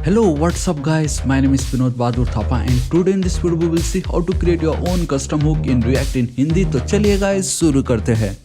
Hello, what's up guys? My name is Vinod Bahadur Thapa and today in this video we will see how to create your own custom hook in React in Hindi। तो चलिए guys शुरू करते हैं।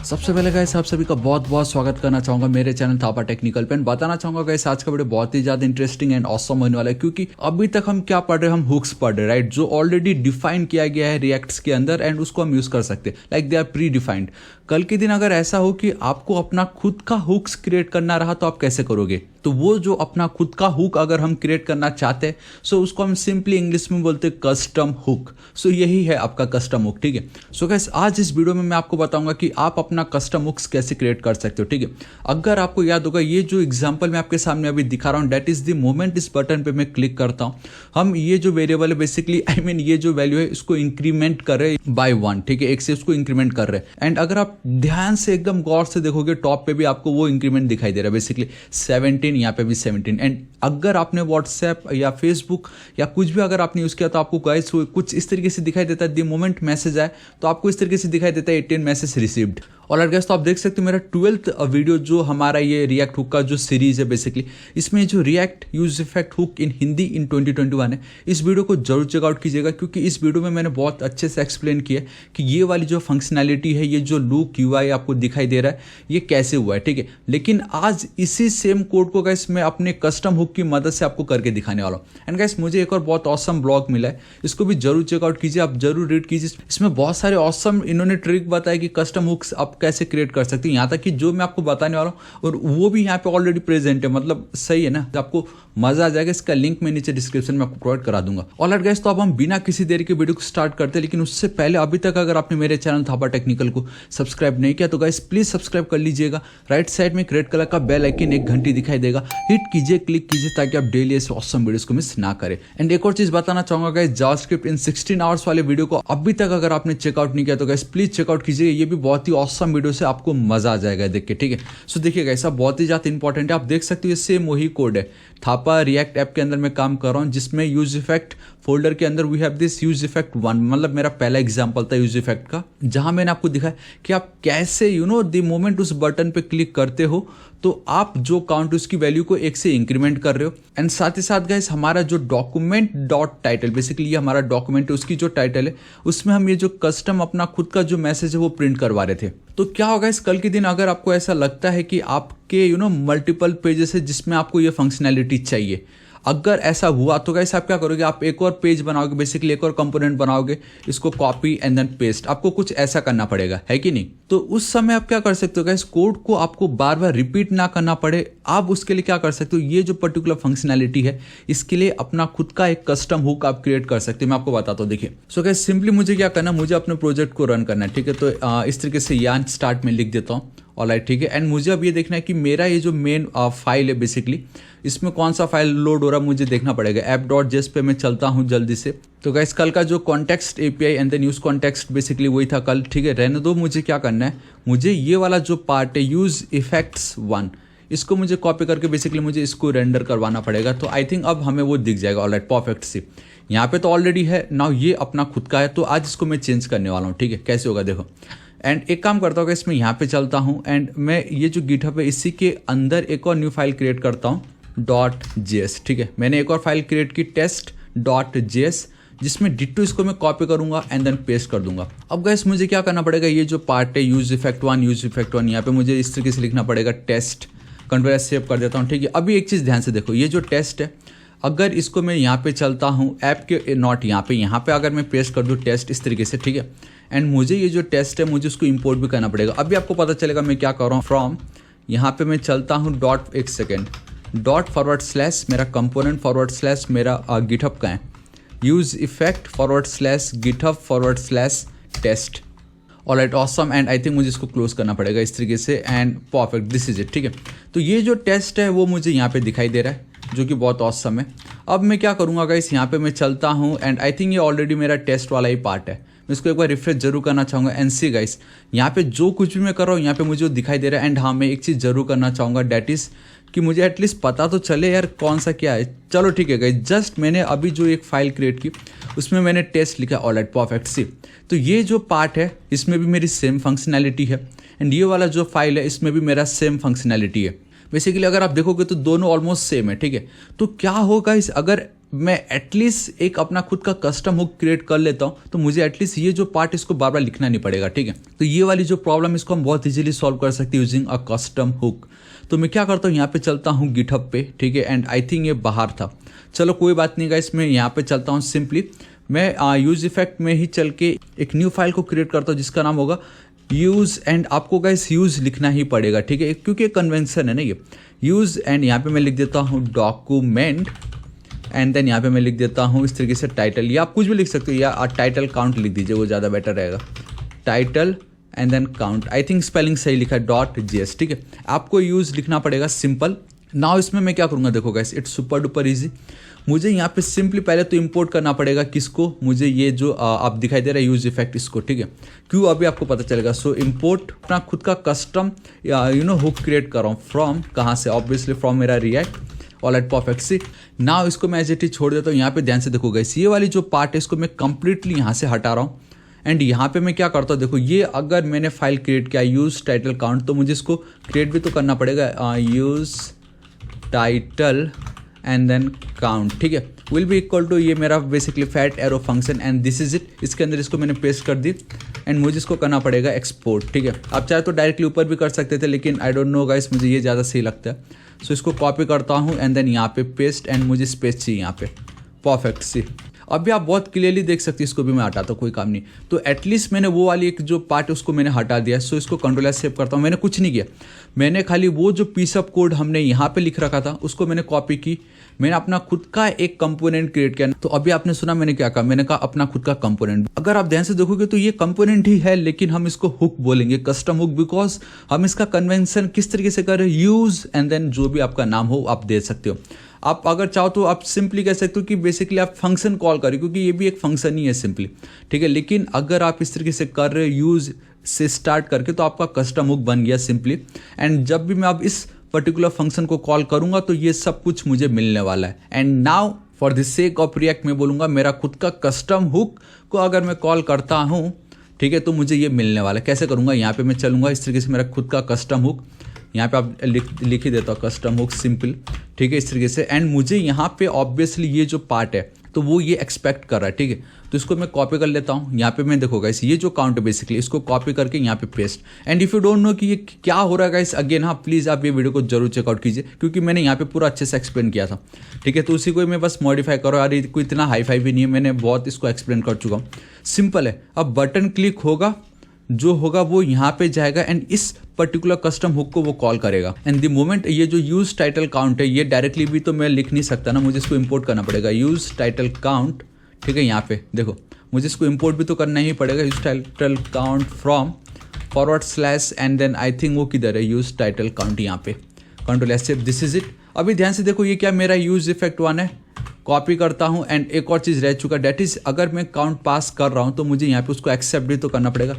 सबसे पहले guys आप सभी का बहुत बहुत स्वागत करना चाहूंगा मेरे चैनल थापा टेक्निकल पे। बताना चाहूंगा गाइस आज का वीडियो बहुत ही ज्यादा इंटरेस्टिंग एंड ऑसम होने वाला है, क्योंकि अभी तक हम क्या पढ़ रहे हैं, हम हुक्स पढ़ रहे हैं, राइट, जो ऑलरेडी डिफाइन किया गया है रिएक्ट्स के अंदर एंड उसको हम यूज कर सकते हैं, like they are predefined. कल के दिन अगर ऐसा हो कि आपको अपना खुद का हुक्स क्रिएट करना रहा तो आप कैसे करोगे? तो वो जो अपना खुद का हुक अगर हम क्रिएट करना चाहते हैं सो उसको हम सिंपली इंग्लिश में बोलते हैं कस्टम हुक। सो यही है आपका कस्टम हुक, ठीक है। सो गाइस आज इस वीडियो में मैं आपको बताऊंगा कि आप अपना कस्टम हुक्स कैसे क्रिएट कर सकते हो, ठीक है। अगर आपको याद होगा ये जो एग्जांपल मैं आपके सामने अभी दिखा रहा हूँ, दैट इज द मोमेंट इस बटन पे मैं क्लिक करता हूँ, हम ये जो वेरिएबल है बेसिकली ये जो वैल्यू है इसको इंक्रीमेंट कर रहे हैं बाय 1, ठीक है, एक से उसको इंक्रीमेंट कर रहे हैं। एंड अगर आप ध्यान से एकदम गौर से देखोगे टॉप पे भी आपको वो इंक्रीमेंट दिखाई दे रहा है, बेसिकली 17, यहाँ पे भी 17। एंड अगर आपने व्हाट्सएप या फेसबुक या कुछ भी अगर आपने यूज किया तो आपको गाइस कुछ इस तरीके से दिखाई देता है, द मोमेंट मैसेज आए तो आपको इस तरीके से दिखाई देता है 18 मैसेज रिसीव्ड। और गाइस तो आप देख सकते हो मेरा 12th वीडियो जो हमारा ये रिएक्ट हुक का जो सीरीज है बेसिकली, इसमें जो रिएक्ट यूज इफेक्ट हुक इन हिंदी इन 2021 है, इस वीडियो को जरूर चेकआउट कीजिएगा, क्योंकि इस वीडियो में मैंने बहुत अच्छे से एक्सप्लेन किया कि ये वाली जो फंक्शनैलिटी है, ये जो लुक यूआई आपको दिखाई दे रहा है, ये कैसे हुआ है, ठीक है। लेकिन आज इसी सेम कोड को गाइस मैं अपने कस्टम हुक की मदद से आपको करके दिखाने वाला हूँ। एंड गाइस मुझे एक और बहुत ऑसम ब्लॉग मिला है, इसको भी जरूर चेकआउट कीजिए, आप जरूर रीड कीजिए। इसमें बहुत सारे ऑसम इन्होंने ट्रिक बताया कि कस्टम हुक्स आप कैसे क्रिएट कर सकते हैं, यहाँ तक कि जो मैं आपको बताने वाला हूँ और वो भी यहाँ पे ऑलरेडी प्रेजेंट है, मतलब सही है ना, तो आपको मजा आ जाएगा। इसका लिंक मैं नीचे डिस्क्रिप्शन में आपको प्रोवाइड करा दूंगा। ऑलराइट गाइस तो अब हम बिना किसी देरी के वीडियो को स्टार्ट करते हैं, लेकिन उससे पहले अभी तक अगर आपने मेरे चैनल थापा टेक्निकल को सब्सक्राइब नहीं किया तो गाइस प्लीज सब्सक्राइब कर लीजिएगा। राइट साइड में रेड कलर का बेल आइकन एक घंटी दिखाई देगा, हिट कीजिए, क्लिक कीजिए, ताकि आप डेली ऐसे ऑसम वीडियोस को मिस ना करें। एंड एक और चीज बताना चाहूंगा गाइस, जावास्क्रिप्ट इन 16 आवर्स वाले वीडियो को अभी तक अगर आपने चेकआउट नहीं किया तो गाइस प्लीज चेकआउट कीजिए, ये भी बहुत ही ऑसम वीडियो से आपको मजा आ जाएगा देख के, ठीक है। सो देखिएगा ऐसा बहुत ही ज्यादा इंपॉर्टेंट है, आप देख सकते हो ये सेम वही कोड है। थापा रिएक्ट ऐप के अंदर मैं काम कर रहा हूँ, जिसमें यूज इफेक्ट फोल्डर के अंदर we have this use effect 1, मतलब मेरा पहला एग्जांपल था यूज इफेक्ट का, जहां मैंने आपको दिखाया कि आप कैसे द मोमेंट उस बटन पे क्लिक करते हो तो आप जो काउंट उसकी वैल्यू को 1 से इंक्रीमेंट कर रहे हो। एंड साथ ही साथ गाइस हमारा जो डॉक्यूमेंट डॉट टाइटल, बेसिकली ये हमारा डॉक्यूमेंट है, उसकी जो टाइटल है उसमें हम ये जो कस्टम अपना खुद का जो मैसेज है वो प्रिंट करवा रहे थे। तो क्या होगा इस कल के दिन अगर आपको ऐसा लगता है कि आपके मल्टीपल पेजेस है जिसमें आपको ये फंक्शनैलिटी चाहिए, अगर ऐसा हुआ तो गाइस आप क्या करोगे, आप एक और पेज बनाओगे, बेसिकली एक और कंपोनेंट बनाओगे, इसको कॉपी एंड देन पेस्ट, आपको कुछ ऐसा करना पड़ेगा, है कि नहीं। तो उस समय आप क्या कर सकते हो गाइस, कोड को आपको बार बार रिपीट ना करना पड़े, आप उसके लिए क्या कर सकते हो, ये जो पर्टिकुलर फंक्शनैलिटी है इसके लिए अपना खुद का एक कस्टम हुक आप क्रिएट कर सकते हो। मैं आपको बताता हूँ, देखिए। सो गाइस सिंपली मुझे क्या करना है, मुझे अपने प्रोजेक्ट को रन करना है, ठीक है। तो इस तरीके से यहाँ स्टार्ट में लिख देता हूँ, ऑलराइट, ठीक है। एंड मुझे अब ये देखना है कि मेरा ये जो मेन फाइल है बेसिकली, इसमें कौन सा फाइल लोड हो रहा है मुझे देखना पड़ेगा। app.js पे मैं चलता हूँ जल्दी से। तो गाइस कल का जो context API and then use context basically वही था कल, ठीक है, रहने दो। मुझे क्या करना है, मुझे ये वाला जो पार्ट है यूज इफेक्ट्स 1, इसको मुझे कॉपी करके बेसिकली मुझे इसको रेंडर करवाना पड़ेगा। तो आई थिंक अब हमें वो दिख जाएगा, ऑलराइट, परफेक्ट सी। यहाँ पे तो ऑलरेडी है, नाउ ये अपना खुद का है, तो आज इसको मैं चेंज करने वाला हूँ, ठीक है। कैसे होगा देखो। एंड एक काम करता हूँ, इसमें यहाँ पे चलता हूँ एंड मैं ये जो गिटहब है इसी के अंदर एक और न्यू फाइल क्रिएट करता हूँ .js, ठीक है। मैंने एक और फाइल क्रिएट की test.js, जिसमें डिट्टो इसको मैं कॉपी करूंगा एंड देन पेस्ट कर दूंगा। अब गाइस मुझे क्या करना पड़ेगा, ये जो पार्ट है यूज इफेक्ट 1 यहाँ पे मुझे इस तरीके से लिखना पड़ेगा टेस्ट, कंट्रोल सेव कर देता हूँ, ठीक है। अभी एक चीज़ ध्यान से देखो, ये जो टेस्ट है अगर इसको मैं यहाँ पे चलता हूँ ऐप के नॉट यहाँ पे अगर मैं पेस्ट कर दूँ टेस्ट इस तरीके से, ठीक है। एंड मुझे ये जो टेस्ट है मुझे उसको इंपोर्ट भी करना पड़ेगा। अभी आपको पता चलेगा मैं क्या कर रहा हूँ। फ्रॉम यहाँ पे मैं चलता हूँ .// मेरा कंपोनेंट / मेरा गिटहब का है, use effect / GitHub / test, alright, awesome. And I think मुझे इसको क्लोज करना पड़ेगा इस तरीके से and perfect, this is it, ठीक है। तो ये जो टेस्ट है वो मुझे यहाँ पे दिखाई दे रहा है, जो कि बहुत ऑसम है। अब मैं क्या करूँगा गाइस, यहाँ पे मैं चलता हूँ एंड आई थिंक ये ऑलरेडी मेरा टेस्ट वाला ही पार्ट है, मैं इसको एक बार रिफ्रेश जरूर करना चाहूँगा। एंड सी गाइस यहाँ पे जो कुछ भी मैं कर रहा हूँ यहाँ पे मुझे दिखाई दे रहा है। एंड हाँ मैं एक चीज़ जरूर करना चाहूँगा, डैट इज़ कि मुझे एटलीस्ट पता तो चले यार कौन सा क्या है। चलो ठीक है गाइस, जस्ट मैंने अभी जो एक फाइल क्रिएट की उसमें मैंने टेस्ट लिखा, ऑलराइट, परफेक्ट सी। तो ये जो पार्ट है इसमें भी मेरी सेम फंक्शनैलिटी है एंड ये वाला जो फाइल है इसमें भी मेरा सेम फंक्शनैलिटी है। बेसिकली अगर आप देखोगे तो दोनों ऑलमोस्ट सेम है, ठीक है। तो क्या होगा इस अगर मैं एटलीस्ट एक अपना खुद का कस्टम हुक क्रिएट कर लेता हूँ तो मुझे एटलीस्ट ये जो पार्ट इसको बार बार लिखना नहीं पड़ेगा, ठीक है। तो ये वाली जो प्रॉब्लम इसको हम बहुत इजीली सॉल्व कर सकते हैं यूजिंग अ कस्टम हुक। तो मैं क्या करता हूँ, यहाँ पे चलता हूँ गिटहब पे, ठीक है। एंड आई थिंक ये बाहर था, चलो कोई बात नहीं गाइस, मैं यहाँ पे चलता हूँ। सिंपली मैं यूज इफेक्ट में ही चल के एक न्यू फाइल को क्रिएट करता हूँ जिसका नाम होगा यूज। एंड आपको गाइस यूज लिखना ही पड़ेगा, ठीक है, क्योंकि कन्वेंशन है ना ये यूज। एंड यहाँ पे मैं लिख देता हूँ डॉक्यूमेंट एंड देन यहाँ पे मैं लिख देता हूँ इस तरीके से टाइटल, या आप कुछ भी लिख सकते हो, या टाइटल काउंट लिख दीजिए, वो ज़्यादा बेटर रहेगा। Title and then count, I think spelling सही लिखा है, .js, ठीक है। आपको यूज लिखना पड़ेगा सिंपल। नाउ इसमें मैं क्या करूँगा, देखो guys, it's super duper easy. मुझे यहाँ पे सिंपली पहले तो इंपोर्ट करना पड़ेगा किसको, मुझे ये जो आप दिखाई दे रहा है यूज इफेक्ट, इसको, ठीक है। क्यों अभी आपको पता चलेगा। सो इंपोर्ट अपना खुद का कस्टम हुक क्रिएट कर रहा हूँ फ्रॉम, कहाँ से, ऑब्वियसली फ्रॉम मेरा React. Alright, perfect. See now इसको मैं एज इट इज छोड़ देता हूँ। यहाँ पे ध्यान से देखो गाइस, ये वाली जो पार्ट है इसको मैं कंप्लीटली यहाँ से हटा रहा हूँ। एंड यहाँ पे मैं क्या करता हूँ, देखो ये अगर मैंने फाइल क्रिएट किया यूज टाइटल काउंट, तो मुझे इसको क्रिएट भी तो करना पड़ेगा, use title and then count, ठीक है, विल बी इक्वल टू ये मेरा basically fat arrow function and this is it. इसके अंदर इसको मैंने पेस्ट कर दी एंड मुझे इसको करना पड़ेगा एक्सपोर्ट, ठीक है। आप चाहे तो डायरेक्टली ऊपर भी कर सकते थे, लेकिन आई डोंट नो गाइस, मुझे ये ज़्यादा सही लगता है। सो इसको कॉपी करता हूँ एंड देन यहाँ पे पेस्ट, एंड मुझे स्पेस चाहिए यहाँ पे, परफेक्ट। सी अभी आप बहुत क्लियरली देख सकते हैं, इसको भी मैं हटाता हूँ, कोई काम नहीं। तो एटलीस्ट मैंने वो वाली एक जो पार्ट है उसको मैंने हटा दिया। सो इसको कंट्रोल एस सेव करता हूँ। मैंने कुछ नहीं किया, मैंने खाली वो जो पीस ऑफ कोड हमने यहाँ पे लिख रखा था उसको मैंने कॉपी की, मैंने अपना खुद का एक कंपोनेंट क्रिएट किया। तो अभी आपने सुना मैंने क्या कहा, मैंने कहा अपना खुद का कंपोनेंट। अगर आप ध्यान से देखोगे तो ये कंपोनेंट ही है, लेकिन हम इसको हुक बोलेंगे, कस्टम हुक, बिकॉज हम इसका कन्वेंशन किस तरीके से कर रहे हैं, यूज एंड देन जो भी आपका नाम हो आप दे सकते हो। आप अगर चाहो तो आप सिंपली कह सकते हो कि बेसिकली आप फंक्शन कॉल करें, क्योंकि ये भी एक फंक्शन ही है सिंपली, ठीक है। लेकिन अगर आप इस तरीके से कर रहे हो यूज से स्टार्ट करके, तो आपका कस्टम हुक बन गया सिंपली। एंड जब भी मैं अब इस पर्टिकुलर फंक्शन को कॉल करूंगा तो ये सब कुछ मुझे मिलने वाला है। And now for the sake of react मैं बोलूंगा मेरा खुद का कस्टम हुक को अगर मैं कॉल करता हूं, ठीक है, तो मुझे ये मिलने वाला है। कैसे करूंगा, यहाँ पे मैं चलूंगा इस तरीके से, मेरा खुद का कस्टम हुक, यहाँ पे आप लिख ही देता हूँ कस्टम हुक सिंपल, ठीक है, इस तरीके से। एंड मुझे यहाँ पे ऑब्वियसली ये जो पार्ट है तो वो ये एक्सपेक्ट कर रहा है, ठीक है। तो इसको मैं कॉपी कर लेता हूँ। यहाँ पे मैं देखो गाइस, ये जो काउंट है बेसिकली इसको कॉपी करके यहाँ पे paste. And if you don't know कि ये क्या हो रहा है गाइस, अगेन हाँ प्लीज़ आप ये वीडियो को जरूर चेकआउट कीजिए, क्योंकि मैंने यहाँ पे पूरा अच्छे से एक्सप्लेन किया था, ठीक है। तो उसी को मैं बस मॉडिफाई करो, यार कोई इतना हाई फाई भी नहीं है, मैंने बहुत इसको एक्सप्लेन कर चुका हूँ। सिंपल है, अब बटन क्लिक होगा, जो होगा वो यहाँ पे जाएगा एंड इस पर्टिकुलर कस्टम हुक को वो कॉल करेगा। एंड द मोमेंट ये जो यूज टाइटल काउंट है, ये डायरेक्टली भी तो मैं लिख नहीं सकता ना, मुझे इसको इंपोर्ट करना पड़ेगा, यूज टाइटल काउंट, ठीक है। यहाँ पे देखो मुझे इसको इंपोर्ट भी तो करना ही पड़ेगा, use title count from forward slash and then I think वो किधर है, यूज टाइटल काउंट, यहाँ पे control S save, this is it. अभी ध्यान से देखो ये क्या मेरा यूज इफेक्ट वन है, कॉपी करता हूँ एंड एक और चीज़ रह चुका, डेट इज अगर मैं काउंट पास कर रहा हूँ तो मुझे यहाँ पे उसको एक्सेप्ट भी तो करना पड़ेगा।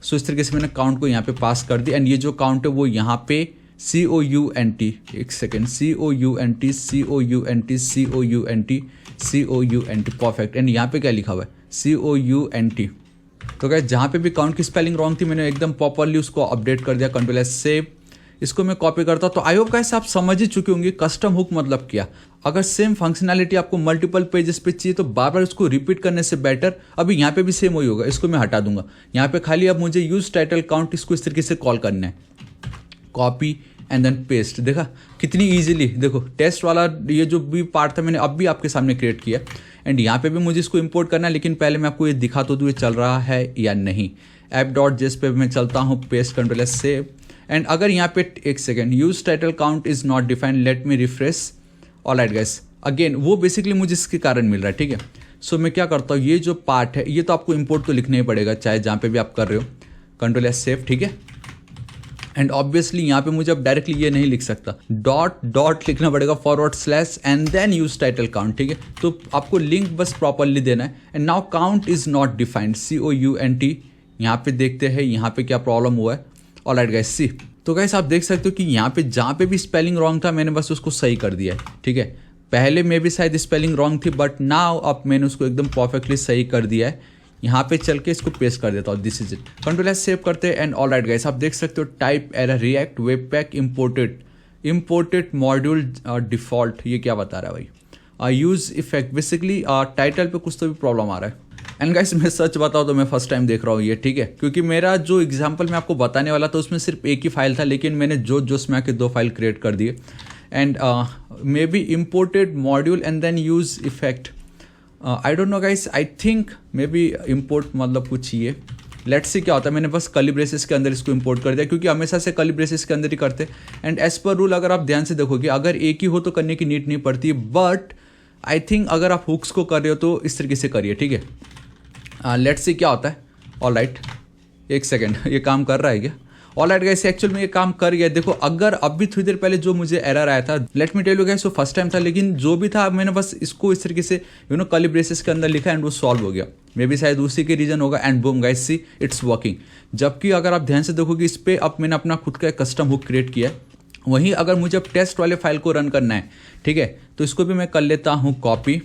सो इस तरीके से मैंने काउंट को यहाँ पे पास कर दिया एंड ये जो काउंट है वो यहाँ पे COUNT, एक second, COUNT, COUNT, COUNT, COUNT, perfect. And यहाँ पे क्या लिखा हुआ है, COUNT। तो गाइस जहाँ पे भी काउंट की स्पेलिंग रॉन्ग थी मैंने एकदम प्रॉपरली उसको अपडेट कर दिया, कंट्रोल एस सेव। इसको मैं कॉपी करता हूँ। तो आई होप गाइस आप समझ ही चुके होंगे कस्टम हुक मतलब क्या। अगर सेम फंक्शनैलिटी आपको मल्टीपल पेजेस पे चाहिए तो बार बार उसको रिपीट करने से बेटर अभी यहाँ पे भी सेम वही होगा, इसको मैं हटा दूंगा। यहाँ पे खाली अब मुझे यूज टाइटल काउंट इसको इस तरीके से कॉल करना है, कॉपी एंड देन पेस्ट। देखा कितनी इजीली, देखो टेस्ट वाला ये जो भी पार्ट था मैंने अब भी आपके सामने क्रिएट किया एंड यहाँ पे भी मुझे इसको इंपोर्ट करना है, लेकिन पहले मैं आपको ये दिखा तो दूँ ये चल रहा है या नहीं। app.js पे मैं चलता हूँ, paste, control S save. And अगर यहाँ पे एक second, use title count is not defined, let me refresh. Alright guys, again वो बेसिकली मुझे इसके कारण मिल रहा है, ठीक है। सो मैं क्या करता हूँ, ये जो पार्ट है ये तो आपको इंपोर्ट तो लिखना ही पड़ेगा चाहे जहाँ पे भी आप कर रहे हो, कंट्रोल एस सेव, ठीक है। एंड ऑब्वियसली यहाँ पे मुझे अब डायरेक्टली ये नहीं लिख सकता, डॉट लिखना पड़ेगा, forward slash and then use title count, ठीक है। तो आपको लिंक बस प्रॉपरली देना है। And now count is not defined, COUNT। यहाँ पे देखते हैं यहाँ पे क्या प्रॉब्लम हुआ है। ऑलराइट गाइस, सी तो गाइस आप देख सकते हो कि यहाँ पे जहाँ पे भी स्पेलिंग रॉन्ग था मैंने बस उसको सही कर दिया है, ठीक है। पहले में भी शायद स्पेलिंग रॉन्ग थी बट नाउ अब मैंने उसको एकदम परफेक्टली सही कर दिया है। यहाँ पे चल के इसको पेस्ट कर देता हूँ, this is it. Control S save करते हैं एंड ऑलराइट गाइस आप देख सकते हो type error, react web pack imported imported module default, ये क्या बता रहा है भाई। यूज़ इफेक्ट, बेसिकली टाइटल पे कुछ तो भी प्रॉब्लम आ रहा है। एंड गाइस मैं सच बताऊँ तो मैं फर्स्ट टाइम देख रहा हूँ ये, ठीक है, क्योंकि मेरा जो एग्जांपल मैं आपको बताने वाला था उसमें सिर्फ एक ही फाइल था, लेकिन मैंने जोश में आके 2 फाइल क्रिएट कर दिए। And maybe imported module and then use effect, I don't know guys, I think maybe import मतलब कुछ ये, लेट्स सी क्या होता है। मैंने बस कर्ली ब्रेसेस के अंदर इसको इंपोर्ट कर दिया, क्योंकि हमेशा से कर्ली ब्रेसेस के अंदर ही करते। एंड एज पर रूल अगर आप ध्यान से देखोगे, अगर एक ही हो तो करने की नीड नहीं पड़ती, बट आई थिंक अगर आप हुक्स को कर रहे हो तो इस तरीके से करिए, ठीक है। लेट्स सी क्या होता है। ऑल राइट, एक सेकेंड, ये काम कर रहा है क्या? ऑल राइट गाइस, एक्चुअल में ये काम कर गया। देखो, अगर अभी थोड़ी देर पहले जो मुझे एरर आया था, let me tell you guys, वो फर्स्ट टाइम था, लेकिन जो भी था मैंने बस इसको इस तरीके से कर्ली ब्रेसेस के अंदर लिखा एंड वो सॉल्व हो गया। मे बी शायद उसी के रीजन होगा। And boom guys, see it's working. जबकि अगर आप ध्यान से देखोगे, इस पर अब मैंने अपना खुद का एक कस्टम हुक क्रिएट किया है। वहीं अगर मुझे अब टेस्ट वाले फाइल को रन करना है, ठीक है, तो इसको भी मैं कर लेता हूँ कॉपी।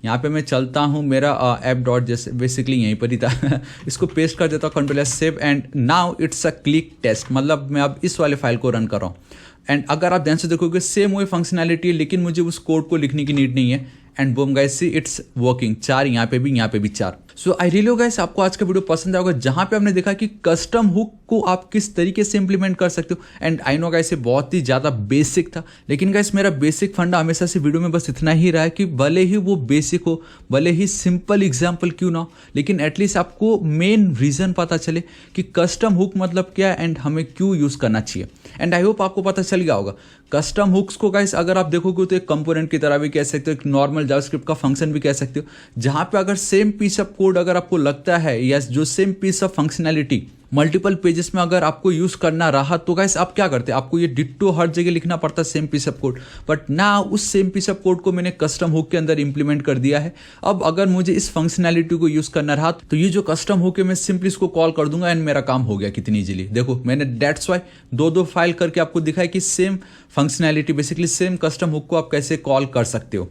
यहाँ पे मैं चलता हूँ, मेरा ऐप डॉट जैसे बेसिकली यहीं पर ही था इसको पेस्ट कर देता हूँ, control S save, and now it's a click test, मतलब मैं अब इस वाले फाइल को रन कर रहा हूँ। एंड अगर आप ध्यान से देखोगे, सेम वही फंक्शनैलिटी है, लेकिन मुझे उस कोड को लिखने की नीड नहीं है। And boom guys, see it's working. 4 यहाँ पे भी 4। सो आई रियली गाइस, आपको आज का वीडियो पसंद आएगा, जहाँ पे हमने देखा कि कस्टम हुक को आप किस तरीके से इंप्लीमेंट कर सकते हो। एंड आई नो गाइस, ये बहुत ही ज़्यादा बेसिक था, लेकिन गाइस मेरा बेसिक फंडा हमेशा से वीडियो में बस इतना ही रहा है कि भले ही वो बेसिक हो, भले ही सिंपल एग्जाम्पल क्यों ना हो, लेकिन एटलीस्ट आपको मेन रीज़न पता चले कि कस्टम हुक मतलब क्या है एंड हमें क्यों यूज़ करना चाहिए। एंड आई होप आपको पता चल गया होगा। कस्टम हुक्स को गाइस अगर आप देखोगे तो एक कंपोनेंट की तरह भी कह सकते हो, एक नॉर्मल जावास्क्रिप्ट का फंक्शन भी कह सकते हो, जहां पे अगर सेम पीस ऑफ कोड अगर आपको लगता है या जो same piece of functionality multiple pages में अगर आपको यूज करना रहा, तो गाइस आप क्या करते हैं, आपको ये डिट्टो हर जगह लिखना पड़ता है same piece of code. But ना, उस सेम पीस ऑफ कोड को मैंने कस्टम हुक के अंदर इंप्लीमेंट कर दिया है। अब अगर मुझे इस फंक्शनैलिटी को यूज करना रहा, तो ये जो कस्टम हुक है मैं सिंपली इसको कॉल कर दूंगा एंड मेरा काम हो गया कितनी इजीली। देखो, मैंने दैट्स वाई 2 फाइल करके आपको दिखाया कि same functionality, basically same custom hook को आप कैसे कॉल कर सकते हो।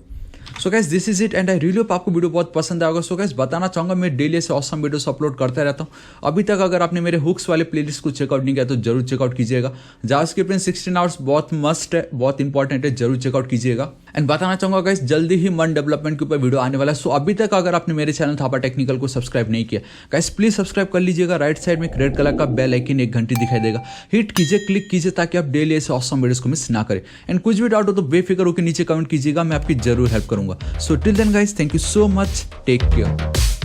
So guys, this is it and I really hope आपको वीडियो बहुत पसंद आएगा। सो गाइस, बताना चाहूँगा, मैं डेली ऐसे ऑसम वीडियोस अपलोड करता रहता हूँ। अभी तक अगर आपने मेरे हुक्स वाले प्लेलिस्ट को चेकआउट नहीं किया तो जरूर चेकआउट कीजिएगा। जावास्क्रिप्ट इन 16 आवर्स बहुत मस्ट है, बहुत इंपॉर्टेंट है, जरूर चेकआउट कीजिएगा। एंड बताना चाहूँगा गाइस, जल्दी ही मन डेवलपमेंट के ऊपर वीडियो आने वाला है। सो अभी तक अगर आपने मेरे चैनल थापा टेक्निकल को सब्सक्राइब नहीं किया, गाइस प्लीज सब्सक्राइब कर लीजिएगा। राइट साइड में एक रेड कलर का बेल आइकन, एक घंटी दिखाई देगा, हिट कीजिए, क्लिक कीजिए, ताकि आप डेली ऐसे ऑसम वीडियोस को मिस ना करें। एंड कुछ भी डाउट हो तो बेफिक्र होकर नीचे कमेंट कीजिएगा, मैं आपकी जरूर हेल्प करूंगा। So till then guys, thank you so much. Take care.